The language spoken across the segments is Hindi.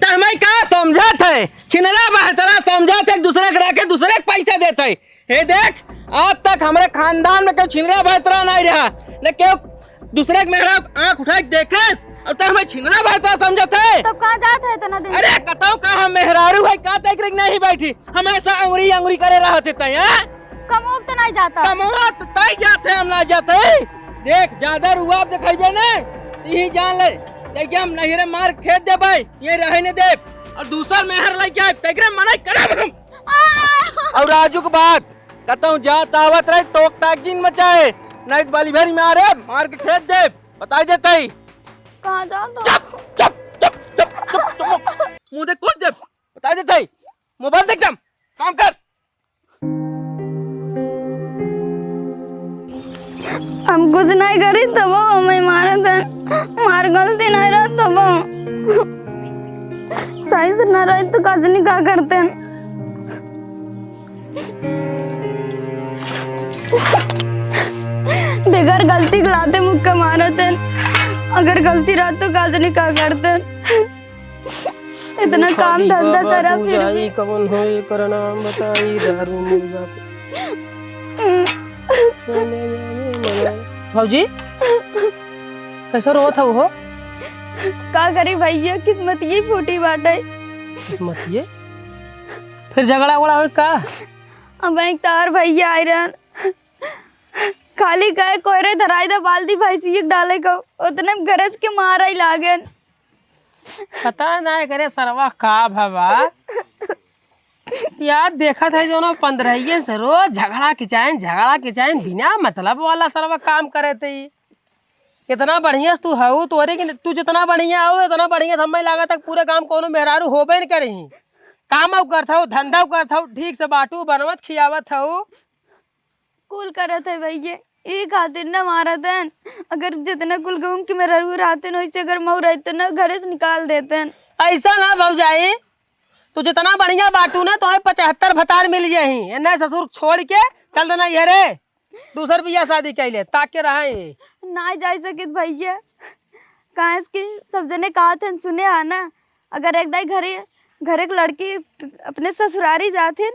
हमें का समझत है छिनरा बहतरा समझत है, एक दूसरे के रखे दूसरे के पैसा देते है। हे देख आज तक हमारे खानदान में कोई छिनरा बहतरा नहीं रहा, न क्यों दूसरे के मेहरा आंख उठा के देखे और तो हमें छिनरा बहतरा समझत है। तब कहाँ जाते है तना दिन? अरे कताऊ का हम मेहरारू भाई का तक नहीं बैठी, हमेशा अंगुरी अंगुरी करे रहते तय कमो तो नहीं जाता। कमवा तो तय जाते हम ना जाते। देख ज्यादा रुआब दिखाइबे ना यही जान ले, देखिए हम नहीं रे मार खेत दे भाई ये रहे ने दे और दूसरा मेहर लेके आए तेरे मना करे हम। और राजू के बात कहता जा तावत रहे टोक टाकिन मचाए नहीं बाली भरी मारे मार के खेत दे बता देते ही। कहाँ जाता? चुप चुप चुप चुप चुप चुप मुंह देख कुछ दे बता देते ही। मोबाइल देख काम कर। हम कुछ नहीं करी तब हमें मारे थे, मार गलती नहीं रहा तब सही से न रही तो कजनी क्या करते हैं। बगैर गलती के लाते मुक्का मारे थे, अगर गलती रहा तो कजनी क्या करते हैं। इतना काम धंधा करा फिर भी कौन हो ये करना बताई दारू मिल जाती। भाजी कैसा रोत है वो? का करी भैया किस्मत ये फूटी बाटे। किस्मत ये फिर झगड़ा उड़ा हो का? अब एक तार भैया आए रहन खाली कहे कोयरे धराई दा बाल्टी भैंसी डाले को उतने गरज के मारा ही लागन। पता नहीं करे सरवा का भवा यार देखा था जो ना 15 से रोज झगड़ा खिंचाइन बिना मतलब वाला सरवा काम करे थे। इतना बढ़िया तू हऊ तोरे कि तू जितना बढ़िया हो इतना बढ़िया हमें लगा तक पूरे काम कोनो मेहरारू होबे न करे। काम करत हो धंधा करत हो ठीक से बाटू बनवत खियावत हो कुल करत है भैया एक खातिर न मारा देन। अगर जितना कुल गहूं के मेहरारू रहते न वैसे अगर मऊ रहते न घरे से निकाल देते। ऐसा ना भौजाई तू जितना बढ़िया बाटू ना तो 75 भतार मिल जाही न ससुर छोड़ के चल देना ये रे दूसर बिया शादी कैले ताके रहे ना जा सके भैया कहाँ की सब जने कहा थे सुने हा ना। अगर एक दाई घरे घरे के लड़की अपने ससुरारी जाते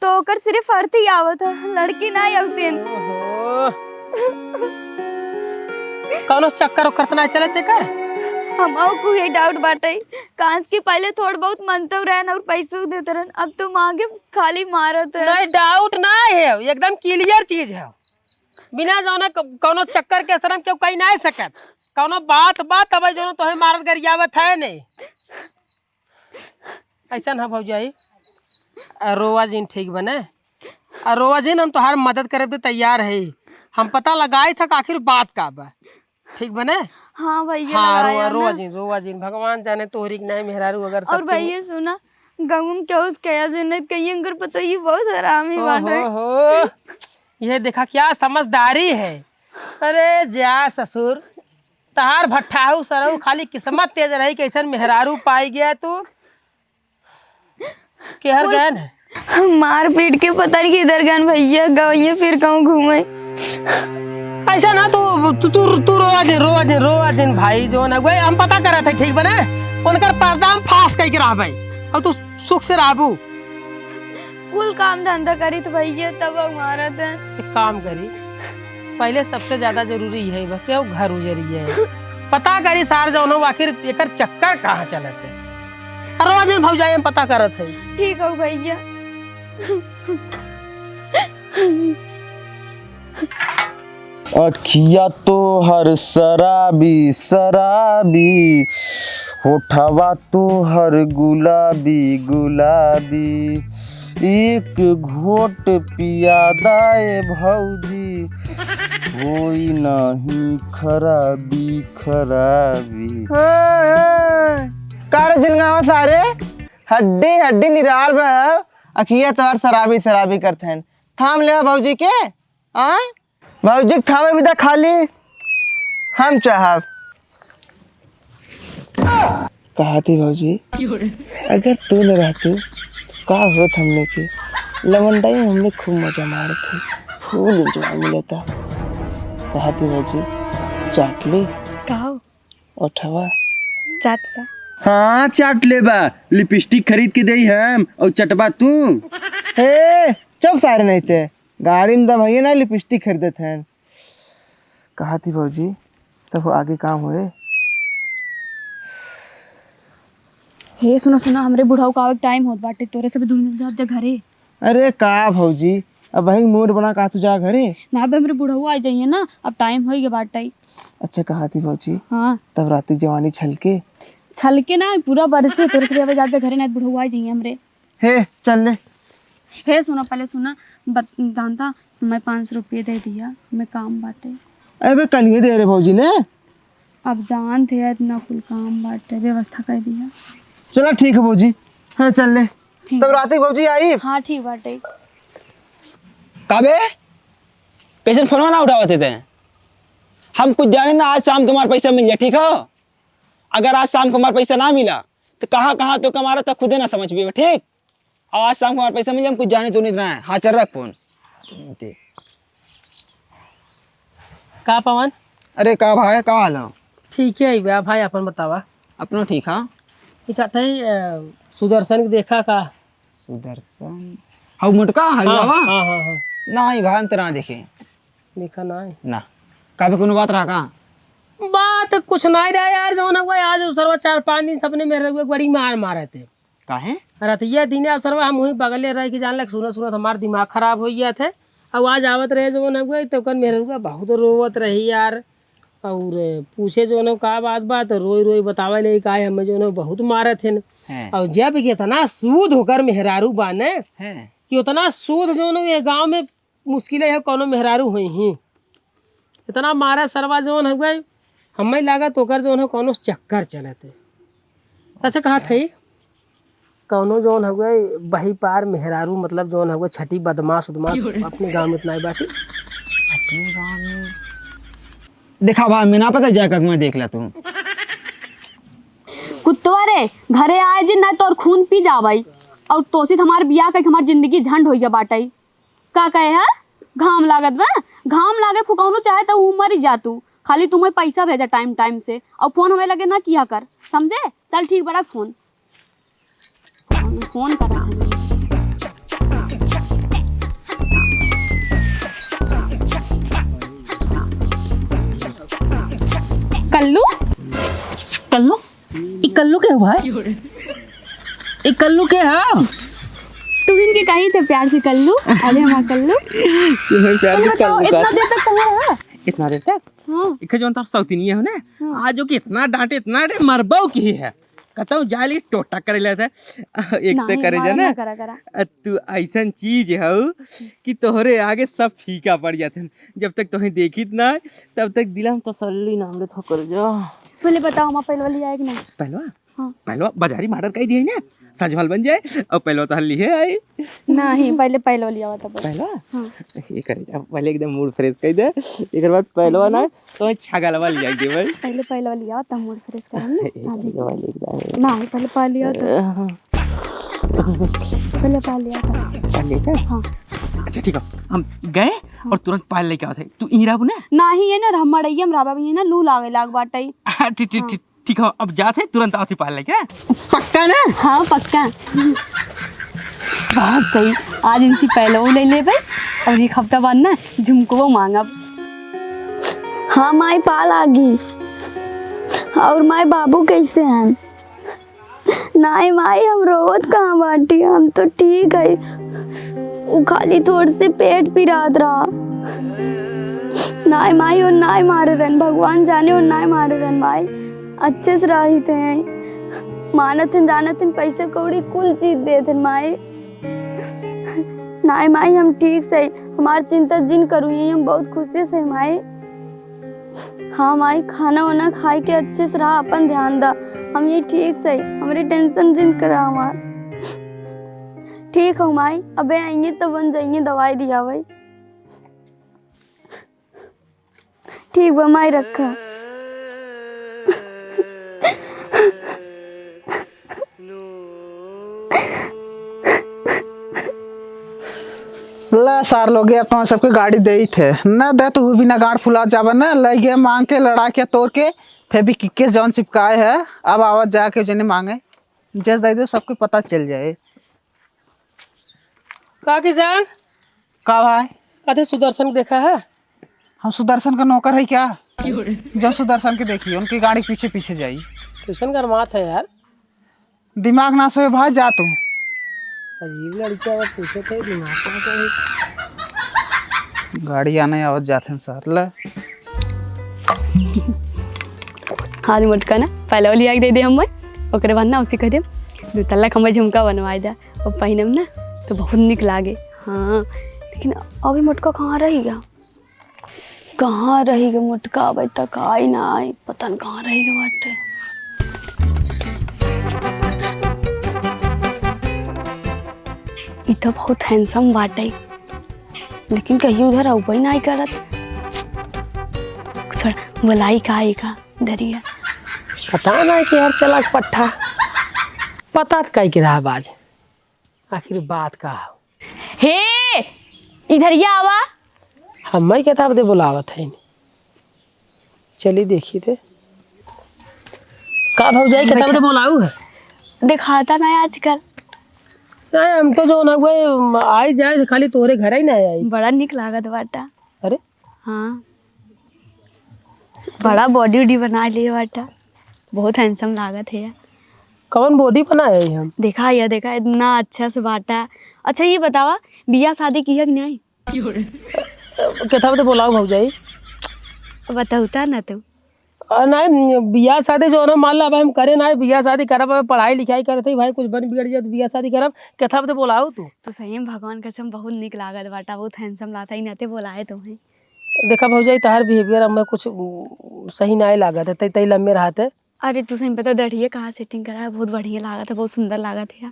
तो ओकर सिर्फ अर्थ ही आवत है लड़की ना आवती। कौन चक्कर करतना चलते का? हमाओ को ये डाउट बाटे कांस की पहले थोड़ा बहुत मनते रहन और पैसे देते रहन अब तो मांगे खाली मारत है। नहीं डाउट ना है एकदम क्लियर चीज है बिना जाने कोनो चक्कर के तरह क्यों कहीं नहीं सकत कोनो बात अब जो तो मारत गरियावत है नहीं ऐसा ना भौजाई। रोवा जिन ठीक बने रोवा जिन हम तोहार मदद करे पे तैयार है। हम पता लगाए था आखिर बात का बा ठीक बने। हाँ भैया हाँ रोवा जिन भगवान जाने तोहरी नहीं मेहरारू अगर और भैया सुना गंगम क्या उसके जन्नत कहीं अंगर पता ये बहुत हरामी बाटे। हो ये देखा क्या समझदारी है। अरे जा ससुर तहार भट्ठाऊ सरऊ खाली किस्मत तेज रही कैसन मेहरारू पाई गया तू केहर गए है मार पीट के पता नहीं किधर गन भैया गए फिर कहूँ घूमे। ऐसा ना तू रोवा जिन भाई जो ना गए हम पता करा था ठीक बने उनकर पर्दाम फास कह के रह भाई और तू सुख से रहबू कुल काम धंधा करी तो भैया तब हमारा था। एक काम करी पहले सबसे ज्यादा जरूरी है क्यों घर उजरी है पता करी सार जो आखिर एक चक्कर कहाँ चलते रोज दिन भौजाई हम पता करत है। ठीक हो भैया। अखिया तो हर शराबी शराबी होठवा तो हर गुलाबी गुलाबी एक घोट पियादा भौजी कोई नहीं खराबी खराबी। कार झिलगावा सारे हड्डी हड्डी निराल में अखिया तोहर शराबी शराबी करते हैं थाम ले भौजी के आ भौजी थामे भी खाली हम चाहब कहा थी भौजी अगर तू न रहतू तो का होत हमने के लवंडाई में हमने खूब मजा मारे थे फुल एंजॉय मिलता। कहा थी भौजी चाट ली कहो उठवा चाट ला हाँ चाट ले बा, लिपस्टिक खरीद के दई हम और चटबा तू। हे चुप सारे नहीं थे, गाड़ी में दम है ना लिपस्टिक खरीदत हैं। कहा थी भौजी तब आगे काम हुए। हे सुनो सुनो, हमरे बुढ़ाऊ का टाइम होत बाटे, तोरे से भी दूर मिल जा घरे। अरे का भौजी अब वही मूड बना का तू जा घरे। ना बे, हमरे बुढ़ाऊ आ जाइए ना, अब टाइम हो गया बाटे। अच्छा कहा थी भौजी हाँ तब राती जवानी छलके छलके ना पूरा बरसे, तोरे से भी जा घरे ना, बुढ़ाऊ आ जाइए हमरे। हे चल ले। हे सुनो पहले सुना, जानता मैं 500 रुपये दे दिया, मैं काम बाटे। अबे कल ही दे रहे भौजी ने। अब जान थे इतना कुल काम बाटे, व्यवस्था कर दिया। चलो ठीक है भौजी, हाँ चल ले। ठीक। तब राती भौजी आई। हाँ ठीक बाटे। काबे पेशेंट फोन ना उठावते थे, हम कुछ जाने ना, आज शाम को हमारा पैसा मिल जाए, ठीक है? अगर आज शाम को हमारा पैसा ना मिला तो कहाँ कहाँ तो कमारा तो खुदे ना समझ भी, ठीक? और आज शाम को हमारा पैसा मिल जाए, हम कुछ जाने तो नहीं रहा है। हाँ चल रख फोन। का पवन? अरे का भाई का हाल है? ठीक है बा भाई, अपन बतावा। अपना ठीक है? कहते सुदर्शन के देखा का? सुदर्शन हाँ मोटका हलवा हाँ वा? हाँ हाँ हाँ, नहीं भाई हम तो ना देखे देखा ना है। ना। काबे कोनो बात रहा का? बात कुछ नहीं रहा यार, जो ना हुआ आज सरवा 4-5 दिन सपने में रह बड़ी मार मारे थे। काहे? रतिया दिन अब सरवा हम वहीं बगले रह के जान लग, सुनो सुनो हमारा दिमाग खराब हो गया थे। अब आज आवत रहे जो ना हुआ तो कल मेरे रुआ बहुत रोवत रही यार, और पूछे जो ना का बात तो रोई रोई बतावे ले का हमें जो ना बहुत मारे थे। हैं और जब के इतना सूद होकर मेहरारू बाने हैं कि उतना सूद जो ना ये गाँव में मुश्किल है कोनो मेहरारू हुई ही, इतना मारा सरवा जो हो गए हमें लगा तो कर जो है कोनो चक्कर चले थे। अच्छा कहा थे कौनो जो हो गए बही पार मेहरारू, मतलब जो हो गए छठी बदमाश उदमाश अपने गाँव में इतना ही बाटी। अपने गाँव में देखा भाई, मैं ना पता जाकर मैं देख ला तू। कुत्तवा रे घरे आए जिन ना तो और खून पी जावाई, और तोसित हमार बियाह का हमार जिंदगी झंड हो गया बाटाई। का कहे है घाम लागत बा, घाम लागे फुकौनो चाहे तो उमर ही जा तू, खाली तुम्हें पैसा भेजा टाइम टाइम से, और फोन हमें लगे ना किया कर, समझे? चल ठीक बड़ा फोन फोन कर। कल्लू कल्लू ई कल्लू के हुआ है? ई कल्लू के है? तू इनके कहीं थे प्यार से कल्लू। अरे हमारा कल्लू बताओ, इतना देर तक कहाँ है? इतना देर तक हाँ इखे जो तार सौतीनी है ना, आज जो कि इतना डांटे इतना डे मरबाऊ की है, कहता हूँ जाली टोटा करे लेता एक तो करे जा ना, करा करा तू ऐसा चीज है कि तोहरे आगे सब फीका पड़ जाते हैं, जब तक तुम्हें देखी ना तब तक दिला हम तसल्ली ना हमले थोकर जा। पहले बताओ हमारा पहले वाली आएगी ना? पहलवा हाँ पहलवा बाजारी मार्डर कर दिए ना, सजवाल बन जाए और पहलवा तो हल्ली है आई नहीं, पहले पहले वाली आवा था पहलवा। हाँ ये करे जा पहले एकदम मूड फ्रेश कर दे, एक बार पहलवा ना तो छागलवा ले जाएगी भाई। पहले वाली आवा तब मूड फ्रेश करेंगे। एकदम नहीं पहले पहले आवा पहले पहले आवा। हाँ अच्छा ठीक है, हम गए और तुरंत पायल लेके आते। तू इरा बुने नहीं है ना, हम मड़ैया राबा भी है ना, लू लागे लाग बाटाई। ठीक ठीक ठीक ठीक है, अब जाते तुरंत आते पायल लेके, पक्का ना? हाँ पक्का। बहुत सही, आज इनसी पहले वो ले ले भाई, और एक हफ्ता बाद ना झुमको वो मांगा। हाँ माई पाल आ गई। और माई बाबू कैसे हैं? नहीं माई हम रोवत कहाँ बाटी, हम तो ठीक है, वो खाली थोड़ी से पेट पिरात रहा। नहीं माई और नहीं मारे रहन, भगवान जाने और नहीं मारे रहन माई, अच्छे से रही थे मानत हैं जानत हैं, पैसे कौड़ी कुल चीज दे थे माई। नहीं माई हम ठीक से, हमारी चिंता जिन करूँ हम बहुत खुशी से माई। हाँ माई खाना वाना खाए के अच्छे से रहा, अपन ध्यान दा, हम ये ठीक से, हमारी टेंशन जिन करा हमार ठीक हो माई। अबे आएंगे तो बन जाएंगे, दवाई दिया भाई ठीक बा माई रखा। ला सार लोग अपना सबके गाड़ी दे थे ना, दे तो भी ना गाड़ फुला जावा ना, लग गया मांग के लड़ा के तोड़ के फेविक्विक के जौन चिपकाए है, अब आवाज जाके जने मांगे जैस दे दो, सबको पता चल जाए। का किसान का भाई, कहते सुदर्शन देखा है? हम सुदर्शन का नौकर है क्या? जब सुदर्शन के देखिए उनकी गाड़ी पीछे पीछे जाई। किसान गरमात है यार, दिमाग ना सोए भाई, जा तू। अजीब लड़कियां अगर पूछे थे दिमाग ना सही। गाड़ी आने आवाज जाते हैं सर ले। हाँ मोटका ना पहले वाली आग दे दे हम ओकरे बाद ना उसी कह दे 2 तल्ला खम्बर झुमका बनवा दे और पहनम ना तो बहुत निक लागे। हाँ लेकिन अभी मोटका कहाँ रहेगा मोटका? अभी तक आई ना आई, पता नहीं कहाँ रहेगा बाटे। ये तो बहुत हैंडसम बाटे, लेकिन कहीं उधर उपाय नहीं करत। थोड़ा बुलाई का आएगा दरिया, पता ना कि यार चला पट्ठा पता कह के रहा बाज, आखिर बात का हे इधर ये आवा। हम किताब दे बुलावत है। चली देखी थे का भौजाई किताब दे बुलाऊ है, दिखाता ना आजकल। नहीं हम तो जो ना वो आई जाए खाली तोरे घर ही ना आई। बड़ा निक लागत बाटा। अरे हाँ बड़ा बॉडी उडी बना लिए बाटा, बहुत हैंडसम लागत है। कौन बॉडी बनाया है हम? देखा इतना अच्छा से बाटा। अच्छा ये बतावा बिया शादी की है कि नहीं? किताब दे बुलाऊ भौजाई। बताऊता ना तुम। नहीं बियाह शादी जो है ना मान ला हम करे ना, बियाह शादी करब, पढ़ाई लिखाई करते भाई कुछ बन बिगड़ जाए तो बियाह शादी करब। किताब दे बुलाऊ तू तो सही में भगवान कसम बहुत निक लागत बाटा, बहुत हैंडसम लाता ही नाते बोलाए तुम्हें। देखा भौजाई तहार बिहेवियर हमें कुछ सही नहीं लागत है, तई लम्बे रहते। अरे तू सही पता दढ़िए कहाँ सेटिंग करा है, बहुत बढ़िया लागत है, बहुत सुंदर लागत है।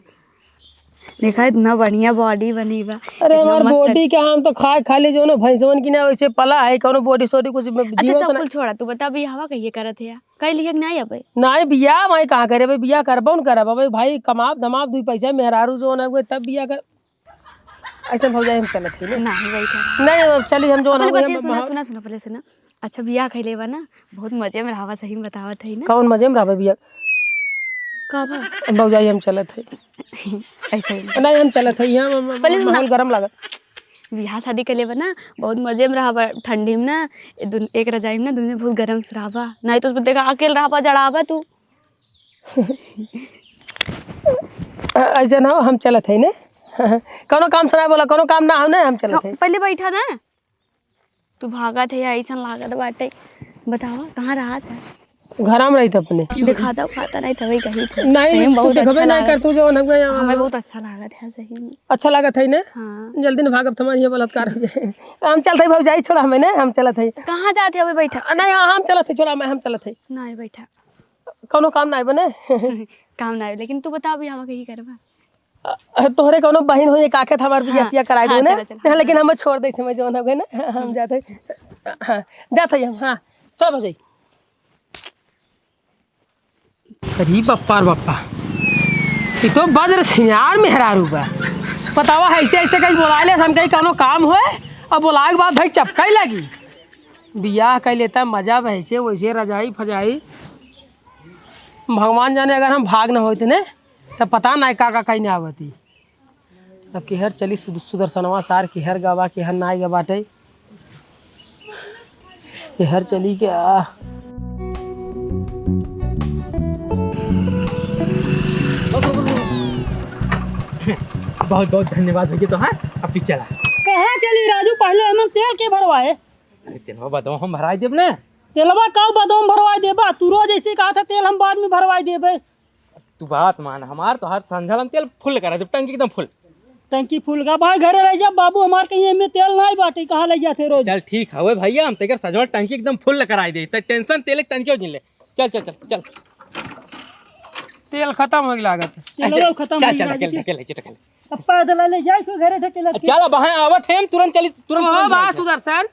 देखा इतना बढ़िया बॉडी बनी बा। अरे हमार बॉडी क्या, हम तो खाली जो ना भैंसवन की ना वैसे पला है, कोनो बॉडी सोडी कुछ अच्छा सब छोड़ा, तू बता भी हवा कहिए करत है कई लिखे नहीं अब नहीं बियाह मैं कहाँ करे भाई, बियाह करबो न करब भाई, कमाब दमाब 2 पैसा मेहरारू जो ना तब बियाह कर। ऐसे भौजाई हम चलत है नहीं बैठा नहीं चली हम जो सुना सुना सुना पहले सुना। अच्छा बियाह खैले बा ना, बहुत मजे में रहा, सही में बतावत है ना। कौन मजे में रहा बियाह का बा भौजाई हम चलत है ऐसे ही नहीं हम चलत है यहाँ माहौल गरम लागत। बियाह शादी के लिए बा ना बहुत मजे में रहा, ठंडी में ना एक रजाई में ना दुनिया बहुत गर्म से रहा, नहीं तो उसमें देखा अकेले रहा जड़ावा तू। ऐसा ना हम चलत है ना कोनो काम सुना बोला, कोनो काम ना हम चलत है। पहले बैठा ना तू भागा थे ऐसा लागत बाटे। बतावा कहाँ रहा था? घर में रही थे अपने, दिखाता खाता नहीं था, वही कही थे। नहीं तू देखबे नहीं कर, तू जो हमें बहुत अच्छा लागत है सही में। अच्छा लागत है ना। हाँ जल्दी न भागब तुम्हारी ये बलात्कार हो जाए। हम चलते भौजाई छोड़ा हमें ना, हम चलत है। कहाँ जाते अभी बैठा? नहीं हम चलत है, छोड़ा मैं हम चलत है। नहीं बैठा कोनो काम नहीं बने काम नहीं, लेकिन तू बता अभी हवा कही करवा। तोहरे कोनो बहन हो काके हमार बियाह कराई दो ना, चला। लेकिन हम छोड़ दे समय जो ना हम जाते हां जाते हम। हां चल भौजाई। अरे बप्पा रे बप्पा, ये तो बज्र सिंगार मेहरारू बा। बतावा ऐसे ऐसे कहीं बोला ले हम कहीं कोनो काम होए और बोलाए के बाद भाई चपकाई लगी। बियाह कर लेता मजा वैसे वैसे रजाई फजाई, भगवान जाने अगर हम भाग न होते ने तब पता नहीं का कहीं नहीं आवती। अब केहर चली सुदर्शनवा सार केहर गवा केहर नाई गवाटे, केहर चली के बहुत बहुत धन्यवाद भैया। तो हाँ अब चला कहाँ चली राजू? पहले हम तेल के भरवाए। अरे तेलवा बताओ हम भराई देब ने। तेलवा का बदम भरवाई देबा? तू रोज ऐसे कहा था तेल हम बाद में भरवाई देबे। तू बात मान हमार, तो हर संझल हम तेल फुल करा दे, टंकी एकदम फुल। टंकी फुल का भाई घरे रह जा बाबू, हमार कहीं में तेल नहीं बाटे, कहाँ ले जाते रोज? चल ठीक है भैया, हम तेकर सजवा टंकी एकदम फुल कराई दे, तो टेंशन तेल एक टंकी हो जिन ले। चल चल चल चल तेल खत्म हो गई लागत। तेलवा खत्म हो गया। चल अब पैदल ले जाए फिर घरे ढकेला के। चल अब आवत है हम तुरंत चली तुरंत। बा सुदर्शन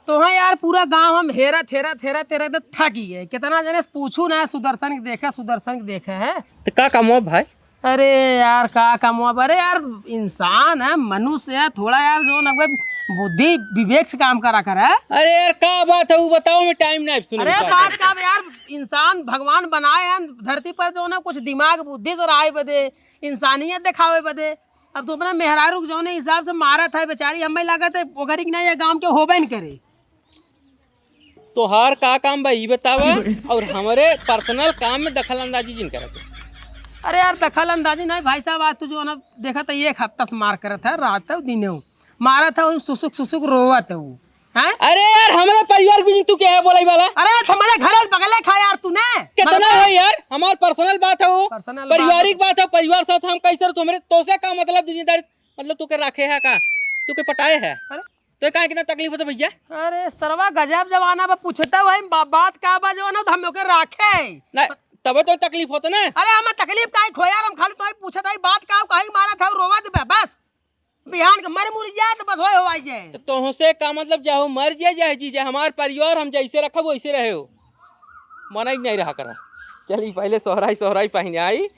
तो हाँ यार पूरा गांव हम हेरा थेरा तो थक गए। कितना जने पूछू ना सुदर्शन के देखे है। तो का काम हो भाई? अरे यार का कमवा, अरे यार इंसान है, मनुष्य है, थोड़ा यार जो ना बुद्धि विवेक से काम करा कर है। अरे यार का बात है वो बताओ, मैं टाइम नहीं सुन। अरे बात का यार, इंसान भगवान बनाए हैं धरती पर जो ना कुछ दिमाग बुद्धि से राय बदे, इंसानियत दिखावे बदे। अब तो अपना मेहरारू जो ने हिसाब से मारा था बेचारी, हमें लगा था ओकरी नहीं ये गांव के होबे नहीं करे। तो हर का काम भाई बतावा और हमारे पर्सनल काम में दखल अंदाजी जिन करते। अरे यार दखल अंदाजी नहीं भाई साहब, आज तो जो ना देखा था एक हफ्ता से मार कर था, रात था दिन मारा था, सुसुक सुसुक रोवा था वो है। अरे यार हमारे परिवार के बीच तू क्या है बोलाई वाला? अरे हमारे घर बगले खा यार तूने कितना है यार, हमार पर्सनल बात है वो, पर्सनल पारिवारिक बात है, परिवार साथ हम कैसे तुम्हारे तो से का मतलब जिम्मेदारी, मतलब तू के रखे है का, तू के पटाए है? अरे तो का कितना तकलीफ होता भैया? अरे सरवा गजब जमाना में पूछता वही बात का बा जवाना तो हम लोग के राखे ना तब तो तकलीफ होता ना। अरे हमें तकलीफ काहे खो यार, हम खाली तो पूछता ही बात का काहे मारा था रोवा दे बस, बिहान के मर मुर जाए तो बस होए हो जाए। तो तुमसे का मतलब जाओ मर जाए जाए जी जाए, हमार परिवार हम जैसे रखा वैसे रहे हो, मना ही नहीं रहा करा। चलिए पहले सोहराई सोहराई पहने आई।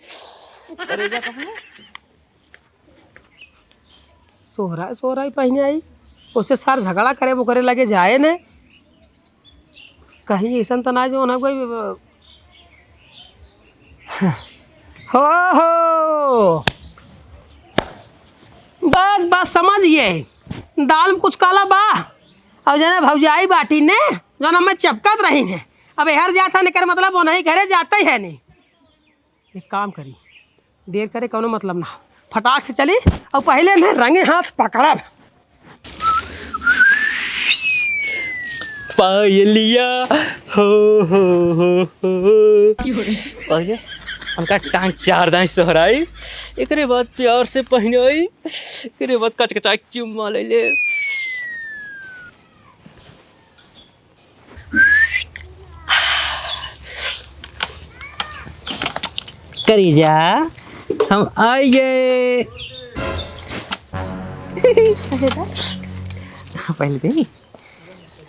सोहराई पहने आई, उससे सार झगड़ा करे वो करे लगे जाए ने कहीं ऐसा तो ना जो ना कोई हो बस बस समझिए, दाल में कुछ काला बा और जना भौजाई बाटी ने जो ना मैं चपकत रही है। अब हर जाता नहीं करे मतलब वो नहीं करे जाता ही है नहीं। एक काम करी, देर करे कोनो मतलब ना, फटाक से चली और पहले ने रंगे हाथ पकड़ा पायलिया हो हो हमका टांग चार दांच सोहराई, एकरे बाद प्यार से पहनाई, एकरे बाद कचकचाई चुम्मा ले ले। करी जा हम आइए। पहले दे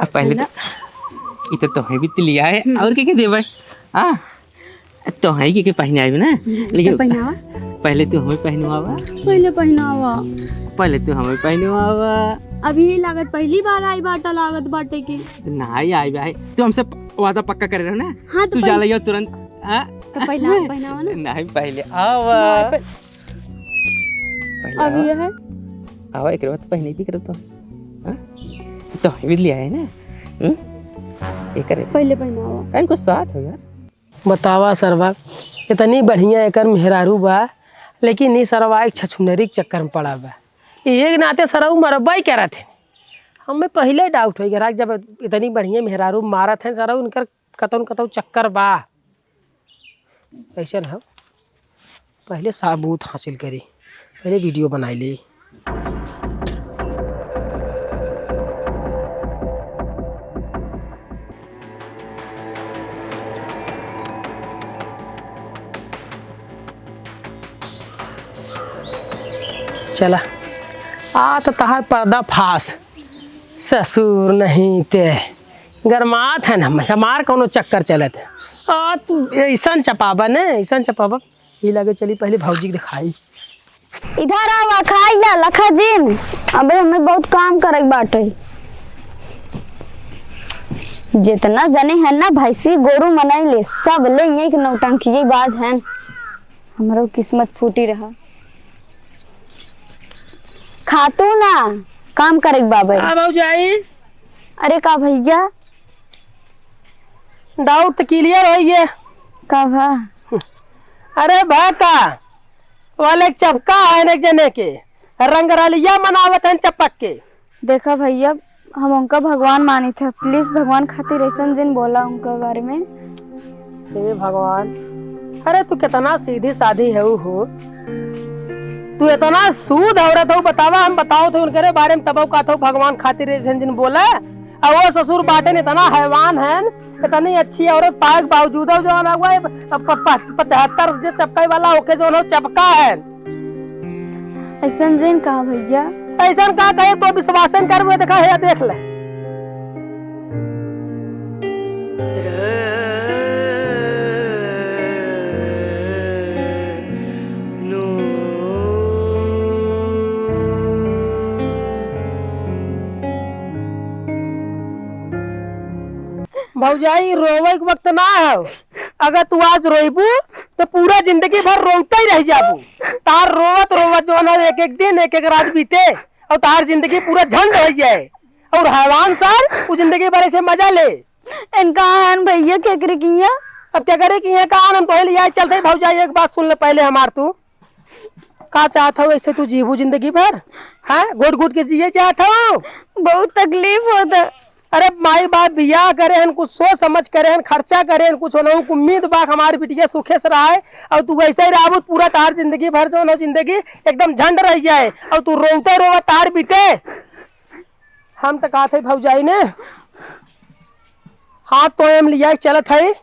अब पहले तो तुम्हें भी लिया है और क्या क्या दे भाई। हाँ तो है कि पहने आए ना, लेकिन पहले तू हमें पहनवावा, पहले तू हमें पहनवावा। अभी ये लागत पहली बार आई बाटा लागत बाटे की नहीं आई भाई, तू हमसे वादा पक्का करे रहो ना। हाँ, तू जा लियो तुरंत। तो पहनावा ना। नहीं पहले आवा, अब ये है आवा एक बात पहने भी करो तो भी लिया है ना। ये करे पहले पहनावा कहीं कुछ साथ हो यार। बतावा सरवा, इतनी बढ़िया एक मेहरारू बा, लेकिन ये सरवा एक छछुनरी के चक्कर में पड़ा बा। एक नाते सरऊ मरब्बा ही कह रहे थे, हमें पहले डाउट हो गया जब इतनी बढ़िया मेहरारू मारा थे सरऊ, उनकर कतौ कतौ चक्कर बा। ऐसा ना पहले सबूत हासिल करी, पहले वीडियो बनाई ली। चला आ तो तहार पर्दा फास, ससुर नहीं ते गरमात है ना, हमार कोनो चक्कर चलत है। आ तू ऐसा चपाबा ने, ऐसा चपाबा ये लगे चली पहले भौजी के दिखाई। इधर आवा खाई ला लखा जिन, अबे हमें बहुत काम करे बाटे। जितना जने हैं ना भैंसी गोरू मनाई ले, सब ले यही के नौटंकी बाज हैं, हमारो किस्मत फूटी रहा। खातू ना काम करे बाबा। भौजाई अरे का भैया डाउट क्लियर हो गया का भा? अरे भाका वाले चपका है एक जने के रंग रलिया मनावत हैं चपक के। देखा भैया हम उनका भगवान मानी थे, प्लीज भगवान खातिर ऐसा दिन बोला उनके बारे में। हे भगवान, अरे तू कितना सीधी साधी है हो, तू इतना सूद औरत हो। बतावा हम बताओ तो उनके बारे में तब का तो भगवान खातिर ऐसा दिन बोला। और वो ससुर बाटे ने इतना हैवान है, इतनी अच्छी औरत पाए के बावजूद जो है ना हुआ 75 जो चपकाई वाला होके जो है चपका है। ऐसा दिन कहा भैया, ऐसा कहा कहे तो विश्वासन कर हुए देखा है, देख ले। भौजाई रोवे के वक्त ना हो। अगर तू आज रोइबू तो पूरा जिंदगी भर रोते ही रह जाबू। तार रोवत रोवत जो ना एक एक दिन एक एक रात बीते और तार जिंदगी पूरा झंड हो जाए और हैवान सर वो जिंदगी भर ऐसे मजा ले। इनका हन भैया क्या करे किया? अब क्या करे कि ये कहा हम तो लिया चलते भौजाई एक बात सुन ले पहले हमार तू का चाहता हो ऐसे तू जीवू जिंदगी भर हाँ घुट घुट के जिए चाहता हो। बहुत तकलीफ होता। अरे माई बाप बियाह करे हन कुछ सोच समझ करे हन खर्चा करे हन कुछ होना उम्मीद बाक हमारी बिटिया सुखे से रहा है और तू ऐसे ही रहा पूरा तार जिंदगी भर जो जिंदगी एकदम झंड रह जाए और तू रोते रोवा तार बीते। हम तो कहा थे भौजाई ने हाथ तो एम लिया चलत है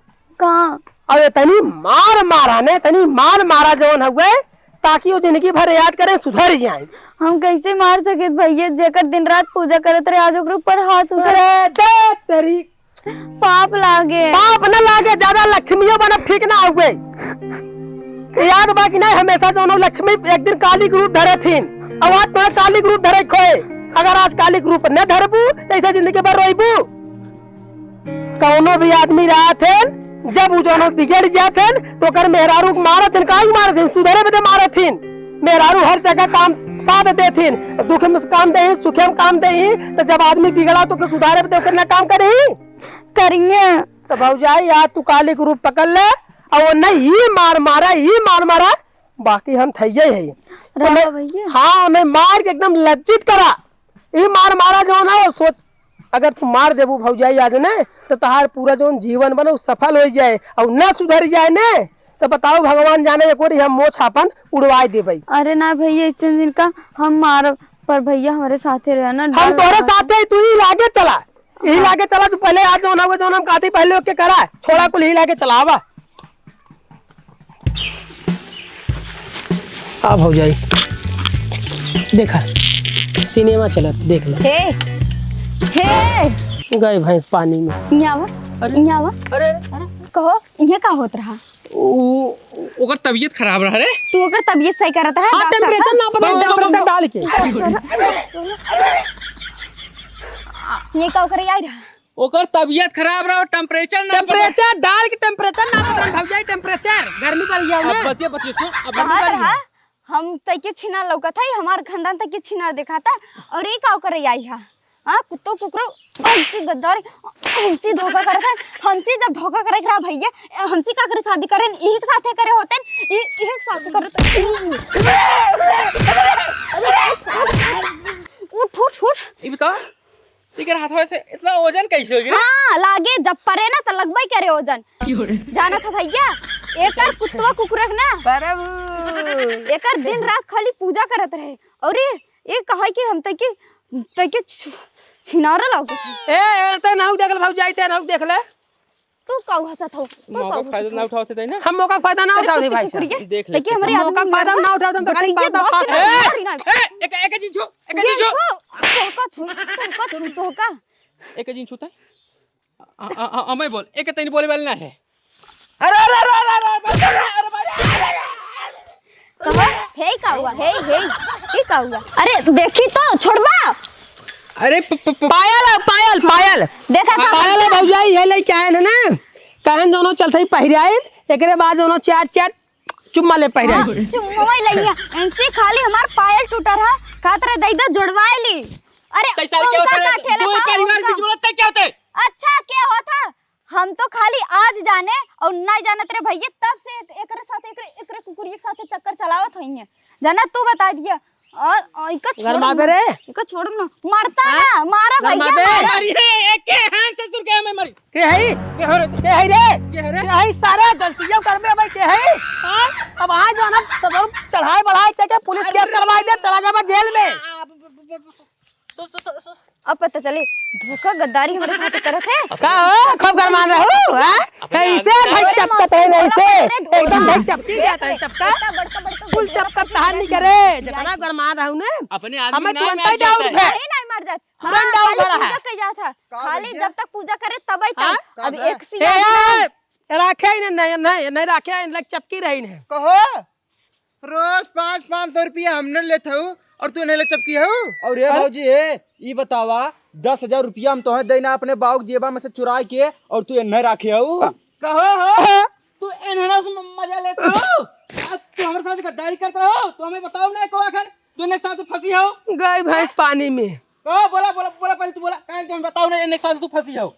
कहाँ और तनी मार मारा ने तनी मार मारा जवन हुए ताकि वो जिंदगी भर याद करें सुधर जाए। हम कैसे मार सके भैया जेकर दिन रात पूजा करत रहे आज ओकरे ऊपर हाथ उठा तेरी पाप लागे। पाप न लागे ज्यादा लक्ष्मियों बना ठीक ना हुए याद बाकी नहीं हमेशा दोनों लक्ष्मी एक दिन काली ग्रुप धरे थी और आज तो काली ग्रुप धरे खोए। अगर आज काली ग्रुप न धरबू तो ऐसे जिंदगी भर रोइबू। कौनो भी आदमी रहा थे जब वो दोनों बिगड़ जाते तो कर मेहरारू को मारा थे काई मारे थे सुधरे में मारे थे। मेहरारू हर जगह काम साथ दे दुख में काम दे सुखे में काम दे तो जब आदमी बिगड़ा तो सुधारे में करना काम करे करेंगे। तो भौजाई आज तू काली ग्रुप पकड़ ले और नहीं ही मार मारा बाकी हम थैये है हाँ उन्हें मार के एकदम लज्जित करा ये मार मारा जो ना वो सोच अगर तू मार देबू भौजाई आज ने तो तहार पूरा जो जीवन बनो सफल हो जाए और न सुधर जाए ने तो बताओ भगवान जाने एक हम मोछ अपन उड़वाई दे भाई। अरे ना भैया इस दिन का हम मार पर भैया हमारे साथे रहना हम तोरे साथे तू ही लागे चला यही लागे चला तू पहले आज जो ना वो जो हम कहते पहले ओके करा छोड़ा कुल ही लागे चलावा। आ भौजाई देखा सिनेमा चला देख ले हे गए भैंस पानी में यावा अरे कहो ये का होत रहा ओकर तबीयत खराब रहा रे। तू अगर तबीयत सही करत रहा हाँ टेम्परेचर ना पता टेम्परेचर डाल के ये का करे आई रहा ओकर तबीयत खराब रहा टेम्परेचर डाल के टेम्परेचर ना पता भौजाई टेम्परेचर गर्मी बढ़ गया अब बतिया चुप अब गर्मी बढ़ गई। हम तक छिना लौका था हमार खानदान तक छिना देखा था और ये का करे आई हा हाँ कुत्तो कुकरो हमसे गद्दार हमसे धोखा करता है हमसे जब धोखा करे रहा भैया हमसे का करे शादी करें यही के साथे करे होते यही साथे करे उठ उठ उठ ये बता तेरे हाथ से इतना वजन कैसे हो गया? हाँ लागे जब परे ना तो लगबई करे वजन जाना था भैया एकर कुत्तवा कुकुरक ना एकर दिन रात खाली पूजा करत रहे और ये कहा कि हम तक छिनारा लागे ए ते नाउ देख ले भौजाई ते नाउ देख ले तू कहू हसत हो तू मौका फायदा ना उठाते थे ना हम मौका का फायदा ना उठाओ भाई साहब देख ले लेकिन हमारे मौका का फायदा ना उठाओ तो खाली पर्दा फास एक दिन छो तो का एक दिन छूता है मैं बोल एक तनी बोले वाला ना है। अरे अरे अरे अरे कहा हे का हुआ हे ये का हुआ अरे देखी तो छोड़वा अरे पायल देखा था पायल भौजाई है ले क्या है ना कहन दोनों चलते ही पहिराए एकरे बाद दोनों चाट चुम्मा ले पहिराए चुम्मा लइया इनसे खाली हमार पायल टूटा रहा खात रे दईदा जोड़वाए ली। अरे कैसा क्या होता है दो परिवार बीच में लगता क्या होता है? अच्छा क्या होता हम तो खाली आज जाने और नहीं जाने तेरे भैया तब से एकरे साथ एकरे कुकुरी के साथ चक्कर चलावत होइए जाना तू बता दिया इका छोड़ ना मारता ना मारा भैया मारी है एक के हाथ से सुर के मैं मरी के है रे सारा गलतियां कर में भाई के है अब आ जो ना तो चढ़ाई बढ़ाई के पुलिस केस करवाई दे चला जाबा जेल में अब पता चले धोखा गद्दारी हमारे साथ करत है का हो खूब गरमान रहो हां कैसे भाई चपकत है ऐसे एकदम भाई चपकी जाता है चपका फुल चपकत तार नहीं करे जितना गरमान रहू ने अपने आदमी हमें तुरंत ही डाउन है नहीं मर जात तुरंत डाउन भरा है पूजा कर जाता खाली जब तक पूजा करे तब ही तब अब एक सी राखे नहीं राखे लग चपकी रही ने कहो रोज 500-500 रुपया हमने लेते हो और तू इन्हें चपकी है और ये भौजी है ये बतावा 10,000 रुपया हम तोहे देना अपने बाऊ के जेबा में से चुरा के और तू नहीं राखे हो कहो हो तू इन्होंने से मजा लेता हो तू हमारे साथ गद्दारी करता हो तो हमें बताओ ना को आखिर तू इनके साथ फंसी हो गई भैंस पानी में। ओ बोला बोला बोला पहले तू बोला काहे तुम बताओ ना इनके साथ तू फंसी हो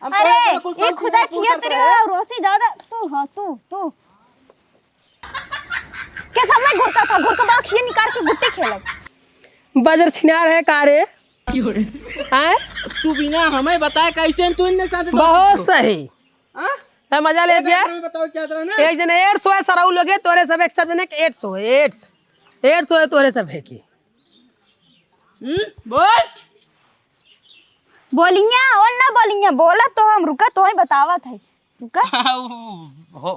अरे ये खुदा छिया तेरे रोसी ज्यादा तू हाँ तू के सामने घुरका था घुरका बात ये निकाल के गुट्टे खेला बजर छिनार है कारे हैं तू बिना हमें बताए कैसे तू इनके साथ बहुत सही हां है मजा ले जा। हमें बताओ क्या तरह ना एक जने 100 है सराउ लोगे तोरे सब एक सब जने 800 है 800 है तोरे सब है की बोल बोलिया और ना बोलिया बोला तो हम रुका तो ही बतावा था रुका हो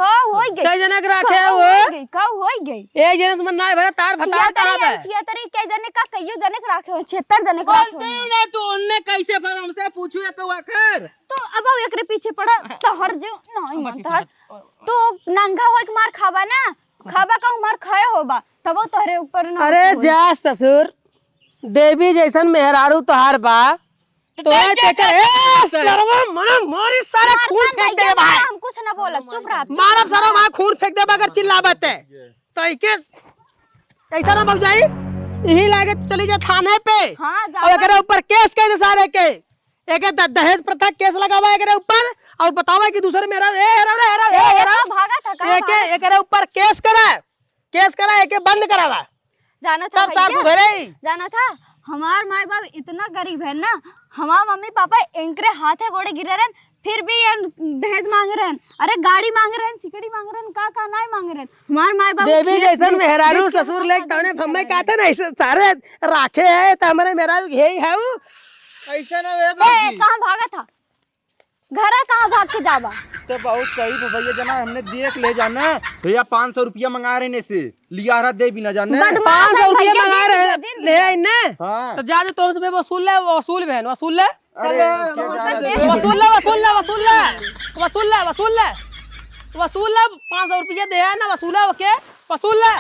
का हो गई कई जने के रखे का हो गई एक जने से मन ना भरा तार फतार कहां पे छिया तरी के जने का कईयो जने के रखे हो 76 जने के रखे बोलते ना तू उनने कैसे पर हमसे पूछू या तो आखिर तो अब एकरे पीछे पड़ा तो हर जो नहीं मानता तू नंगा होय के मार खाबा ना खाबा का मार खाए होबा तब तोहरे ऊपर ना। अरे जा ससुर देवी जैसन मेहरारू तोहार बा तो सरवा मन मारी सारा खून फेंक दे भाई हम कुछ ना बोला चुप रह मारब सारा वहां खून फेंक दे अगर चिल्लावत है तो इके ऐसा ना बग जाई यही लागे चली जा थाने पे हां और एकरे ऊपर केस कर दे सारे के एक दहेज प्रथा केस लगावा एकरे ऊपर और बतावा कि दूसरे मेरा हेरा भागा था का एकरे ऊपर केस करा एके बंद करावा जाना था सब सास सुधरे जाना था हमार माई बाप इतना गरीब है ना हमार मम्मी पापा इनके हाथे गोड़े गिरे रहन फिर भी ये दहेज मांग रहे हैं अरे गाड़ी मांग रहे हैं सिकड़ी मांग रहे हैं का नहीं मांग रहे हैं हमार माई बाप देवी जैसन मेहरारू ससुर लेक तने हमें कहते ना ऐसे सारे राखे है त हमारे मेहरारू यही है वो ऐसे ना वे बाबूजी कहां भागा था घर कहां भाग के जावा तो बहुत सही भैया जना हमने देख ले जाना भैया 500 रुपया मंगा रहे ने से लिया रहा दे भी ना जाने 500 रुपया मंगा रहे हैं ले इन्ने हाँ। तो जा तुम से वसूल ले बहन वसूल ले अरे वसूल ले 500 रुपया दे है ना वसूला ओके वसूल ले